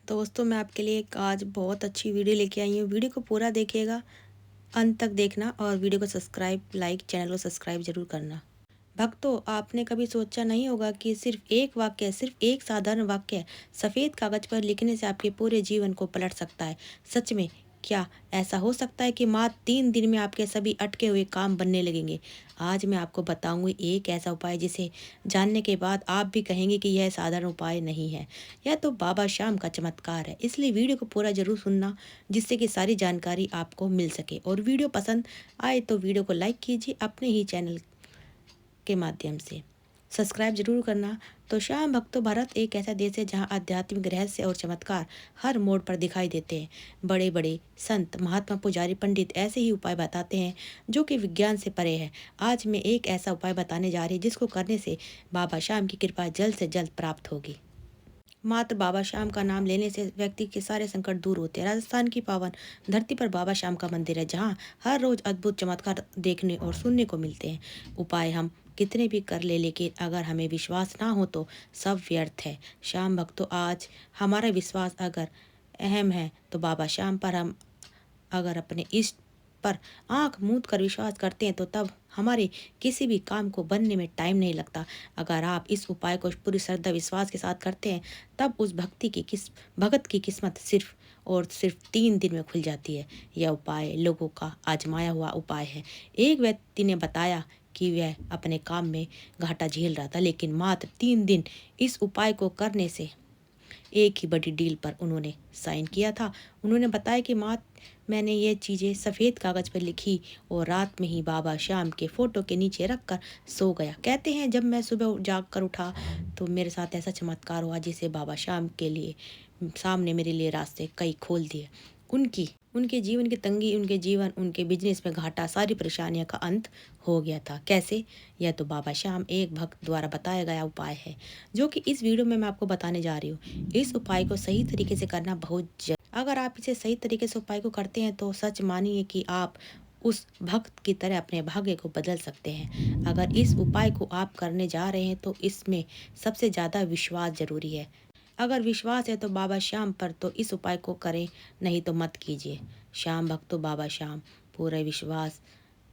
दोस्तों मैं आपके लिए एक आज बहुत अच्छी वीडियो लेके आई हूँ। वीडियो को पूरा देखिएगा, अंत तक देखना और वीडियो को सब्सक्राइब लाइक चैनल को सब्सक्राइब जरूर करना। भक्तों, आपने कभी सोचा नहीं होगा कि सिर्फ एक साधारण वाक्य सफ़ेद कागज पर लिखने से आपके पूरे जीवन को पलट सकता है। सच में क्या ऐसा हो सकता है कि मात्र 3 दिन में आपके सभी अटके हुए काम बनने लगेंगे? आज मैं आपको बताऊंगी एक ऐसा उपाय जिसे जानने के बाद आप भी कहेंगे कि यह साधारण उपाय नहीं है, यह तो बाबा श्याम का चमत्कार है। इसलिए वीडियो को पूरा जरूर सुनना, जिससे कि सारी जानकारी आपको मिल सके। और वीडियो पसंद आए तो वीडियो को लाइक कीजिए, अपने ही चैनल के माध्यम से सब्सक्राइब जरूर करना। तो श्याम भक्तों, भारत एक ऐसा देश है जहाँ आध्यात्मिक रहस्य और चमत्कार हर मोड़ पर दिखाई देते हैं। बड़े बड़े संत, महात्मा, पुजारी, पंडित ऐसे ही उपाय बताते हैं जो कि विज्ञान से परे है। आज मैं एक ऐसा उपाय बताने जा रही जिसको करने से बाबा श्याम की कृपा जल्द से जल्द प्राप्त होगी। मात्र बाबा श्याम का नाम लेने से व्यक्ति के सारे संकट दूर होते हैं। राजस्थान की पावन धरती पर बाबा श्याम का मंदिर है, जहाँ हर रोज अद्भुत चमत्कार देखने और सुनने को मिलते हैं। उपाय हम कितने भी कर ले, लेकिन अगर हमें विश्वास ना हो तो सब व्यर्थ है। श्याम भक्तों, आज हमारा विश्वास अगर अहम है तो बाबा श्याम पर हम अगर अपने इष्ट पर आंख मूंद कर विश्वास करते हैं तो तब हमारे किसी भी काम को बनने में टाइम नहीं लगता। अगर आप इस उपाय को पूरी श्रद्धा विश्वास के साथ करते हैं तब उस भगत की किस्मत सिर्फ 3 दिन में खुल जाती है। यह उपाय लोगों का आजमाया हुआ उपाय है। एक व्यक्ति ने बताया कि वह अपने काम में घाटा झेल रहा था, लेकिन मात्र 3 दिन इस उपाय को करने से एक ही बड़ी डील पर उन्होंने साइन किया था। उन्होंने बताया कि मैंने ये चीज़ें सफ़ेद कागज़ पर लिखी और रात में ही बाबा श्याम के फ़ोटो के नीचे रख कर सो गया। कहते हैं जब मैं सुबह जाग कर उठा तो मेरे साथ ऐसा चमत्कार हुआ जिसे बाबा श्याम के लिए सामने मेरे लिए रास्ते कई खोल दिए। उनकी उनके जीवन की तंगी, उनके बिजनेस में घाटा, सारी परेशानियों का अंत हो गया था। कैसे? यह तो बाबा श्याम एक भक्त द्वारा बताया गया उपाय है, जो कि इस वीडियो में मैं आपको बताने जा रही हूँ। इस उपाय को सही तरीके से करना बहुत अगर आप इसे सही तरीके से उपाय को करते हैं तो सच मानिए कि आप उस भक्त की तरह अपने भाग्य को बदल सकते हैं। अगर इस उपाय को आप करने जा रहे हैं तो इसमें सबसे ज़्यादा विश्वास जरूरी है। अगर विश्वास है तो बाबा श्याम पर तो इस उपाय को करें, नहीं तो मत कीजिए। श्याम भक्तों, बाबा श्याम पूरा विश्वास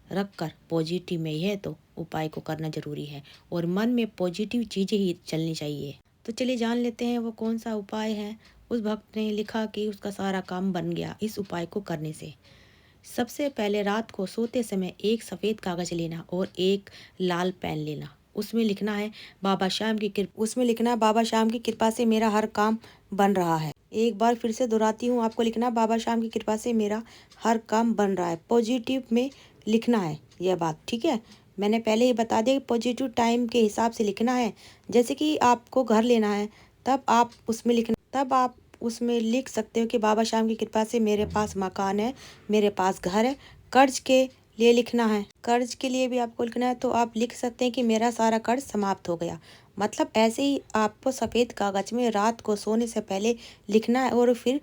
रखकर पॉजिटिव में यह तो उपाय को करना जरूरी है और मन में पॉजिटिव चीज़ें ही चलनी चाहिए। तो चलिए जान लेते हैं वो कौन सा उपाय है। उस भक्त ने लिखा कि उसका सारा काम बन गया इस उपाय को करने से। सबसे पहले रात को सोते समय एक सफ़ेद कागज़ लेना और एक लाल पेन लेना। उसमें लिखना है बाबा श्याम की कृपा से मेरा हर काम बन रहा है। एक बार फिर से दोहराती हूँ, आपको लिखना है बाबा श्याम की कृपा से मेरा हर काम बन रहा है। पॉजिटिव में लिखना है यह बात, ठीक है। मैंने पहले ही बता दिया कि पॉजिटिव टाइम के हिसाब से लिखना है। जैसे कि आपको घर लेना है तब आप उसमें लिख सकते हो कि बाबा श्याम की कृपा से मेरे पास मकान है, मेरे पास घर है। कर्ज के लिए लिखना है, कर्ज के लिए भी आपको लिखना है तो आप लिख सकते हैं कि मेरा सारा कर्ज समाप्त हो गया। मतलब ऐसे ही आपको सफ़ेद कागज में रात को सोने से पहले लिखना है और फिर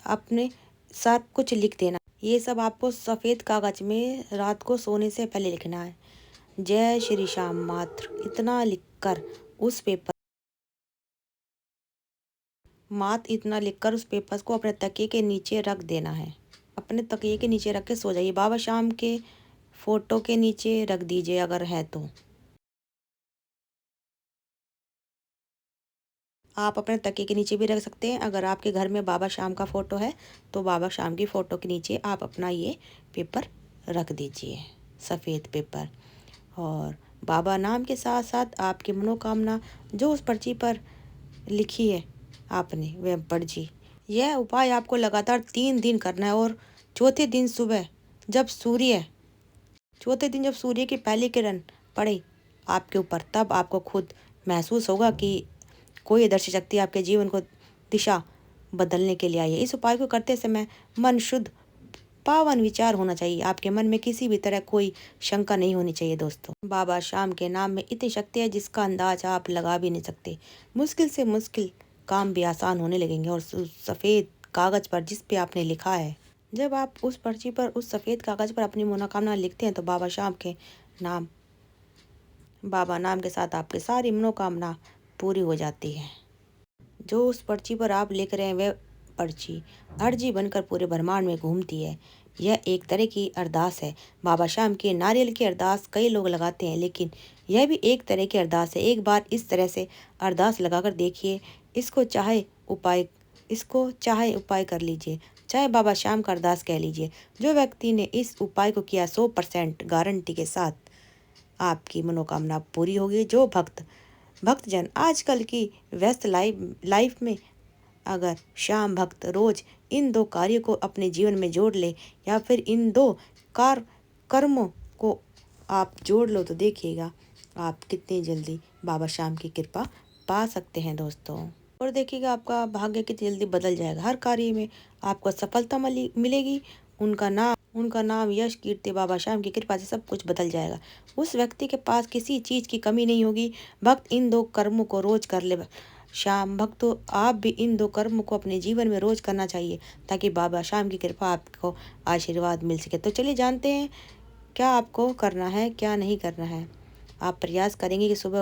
अपने सब कुछ लिख देना। ये सब आपको सफ़ेद कागज में रात को सोने से पहले लिखना है। जय श्री श्याम, मात्र इतना लिखकर उस पेपर को अपने तकिए के नीचे रख देना है। अपने तकिए के नीचे रख के सो जाइए। बाबा श्याम के फोटो के नीचे रख दीजिए अगर है तो। आप अपने तकिए के नीचे भी रख सकते हैं। अगर आपके घर में बाबा श्याम का फ़ोटो है तो बाबा श्याम की फ़ोटो के नीचे आप अपना ये पेपर रख दीजिए, सफ़ेद पेपर। और बाबा नाम के साथ साथ आपकी मनोकामना जो उस पर्ची पर लिखी है आपने वह पर्ची। यह उपाय आपको लगातार 3 दिन करना है और चौथे दिन सुबह जब सूर्य की पहली किरण पड़े आपके ऊपर तब आपको खुद महसूस होगा कि कोई अदृश्य शक्ति आपके जीवन को दिशा बदलने के लिए आई है। इस उपाय को करते समय मन शुद्ध, पावन विचार होना चाहिए। आपके मन में किसी भी तरह कोई शंका नहीं होनी चाहिए। दोस्तों, बाबा श्याम के नाम में इतनी शक्ति है जिसका अंदाज आप लगा भी नहीं सकते। मुश्किल से मुश्किल काम भी आसान होने लगेंगे। और सफ़ेद कागज पर जिस पे आपने लिखा है, जब आप उस पर्ची पर उस सफ़ेद कागज पर अपनी मनोकामना लिखते हैं तो बाबा नाम के साथ आपकी सारी मनोकामना पूरी हो जाती है। जो उस पर्ची पर आप लिख रहे हैं वह पर्ची अर्जी बनकर पूरे ब्रह्मांड में घूमती है। यह एक तरह की अरदास है। बाबा श्याम की नारियल की अरदास कई लोग लगाते हैं, लेकिन यह भी एक तरह की अरदास है। एक बार इस तरह से अरदास लगाकर देखिए। इसको चाहे उपाय इसको चाहे उपाय कर लीजिए, चाहे बाबा श्याम का अरदास कह लीजिए। जो व्यक्ति ने इस उपाय को किया 100% गारंटी के साथ आपकी मनोकामना पूरी होगी। जो भक्तजन आजकल की व्यस्त लाइफ में अगर श्याम भक्त रोज इन दो कार्यों को अपने जीवन में जोड़ ले, या फिर इन दो कर्मों को आप जोड़ लो, तो देखिएगा आप कितनी जल्दी बाबा श्याम की कृपा पा सकते हैं दोस्तों। और देखिएगा आपका भाग्य कितनी जल्दी बदल जाएगा। हर कार्य में आपको सफलता मिलेगी। उनका नाम यश कीर्ति बाबा श्याम की कृपा से सब कुछ बदल जाएगा। उस व्यक्ति के पास किसी चीज की कमी नहीं होगी। भक्त इन दो कर्मों को रोज कर ले। श्याम भक्तों, आप भी इन दो कर्मों को अपने जीवन में रोज करना चाहिए, ताकि बाबा श्याम की कृपा आपको आशीर्वाद मिल सके। तो चलिए जानते हैं क्या आपको करना है, क्या नहीं करना है। आप प्रयास करेंगे कि सुबह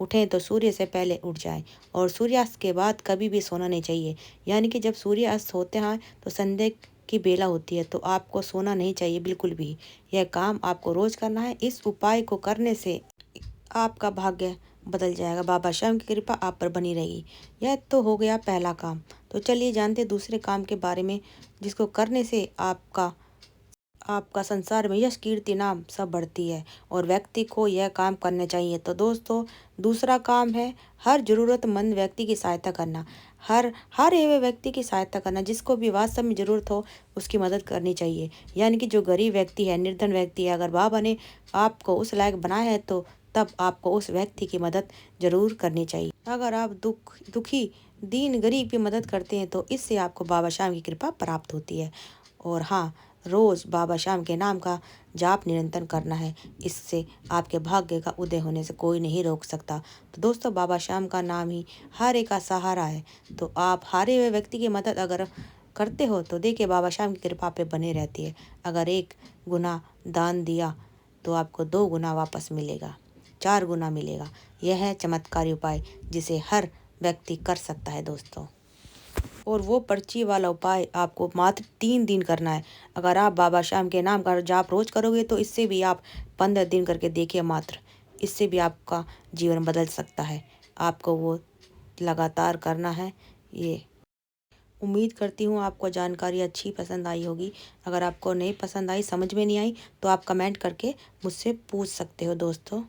उठें तो सूर्य से पहले उठ जाएं, और सूर्यास्त के बाद कभी भी सोना नहीं चाहिए। यानी कि जब सूर्य अस्त होते हैं तो संध्या की बेला होती है, तो आपको सोना नहीं चाहिए बिल्कुल भी। यह काम आपको रोज करना है। इस उपाय को करने से आपका भाग्य बदल जाएगा। बाबा श्याम की कृपा आप पर बनी रहेगी। यह तो हो गया पहला काम। तो चलिए जानते हैं दूसरे काम के बारे में, जिसको करने से आपका संसार में यश कीर्ति नाम सब बढ़ती है, और व्यक्ति को यह काम करने चाहिए। तो दोस्तों, दूसरा काम है हर जरूरतमंद व्यक्ति की सहायता करना। हर एवे व्यक्ति की सहायता करना जिसको भी वास्तव में जरूरत हो, उसकी मदद करनी चाहिए। यानी कि जो गरीब व्यक्ति है, निर्धन व्यक्ति है, अगर बाबा ने आपको उस लायक बनाया है, तो तब आपको उस व्यक्ति की मदद जरूर करनी चाहिए। अगर आप दुखी दीन गरीब की मदद करते हैं, तो इससे आपको बाबा श्याम की कृपा प्राप्त होती है। और हाँ, रोज बाबा श्याम के नाम का जाप निरंतर करना है। इससे आपके भाग्य का उदय होने से कोई नहीं रोक सकता। तो दोस्तों, बाबा श्याम का नाम ही हारे का सहारा है। तो आप हारे हुए व्यक्ति की मदद अगर करते हो, तो देखिए बाबा श्याम की कृपा पे बने रहती है। अगर 1 गुना दान दिया, तो आपको 2 गुना वापस मिलेगा, 4 गुना मिलेगा। यह है चमत्कारी उपाय, जिसे हर व्यक्ति कर सकता है दोस्तों। और वो पर्ची वाला उपाय आपको मात्र 3 दिन करना है। अगर आप बाबा श्याम के नाम का जाप रोज करोगे, तो इससे भी आप 15 दिन करके देखिए मात्र। इससे भी आपका जीवन बदल सकता है। आपको वो लगातार करना है। ये उम्मीद करती हूँ आपको जानकारी अच्छी पसंद आई होगी। अगर आपको नहीं पसंद आई, समझ में नहीं आई, तो आप कमेंट करके मुझसे पूछ सकते हो दोस्तों।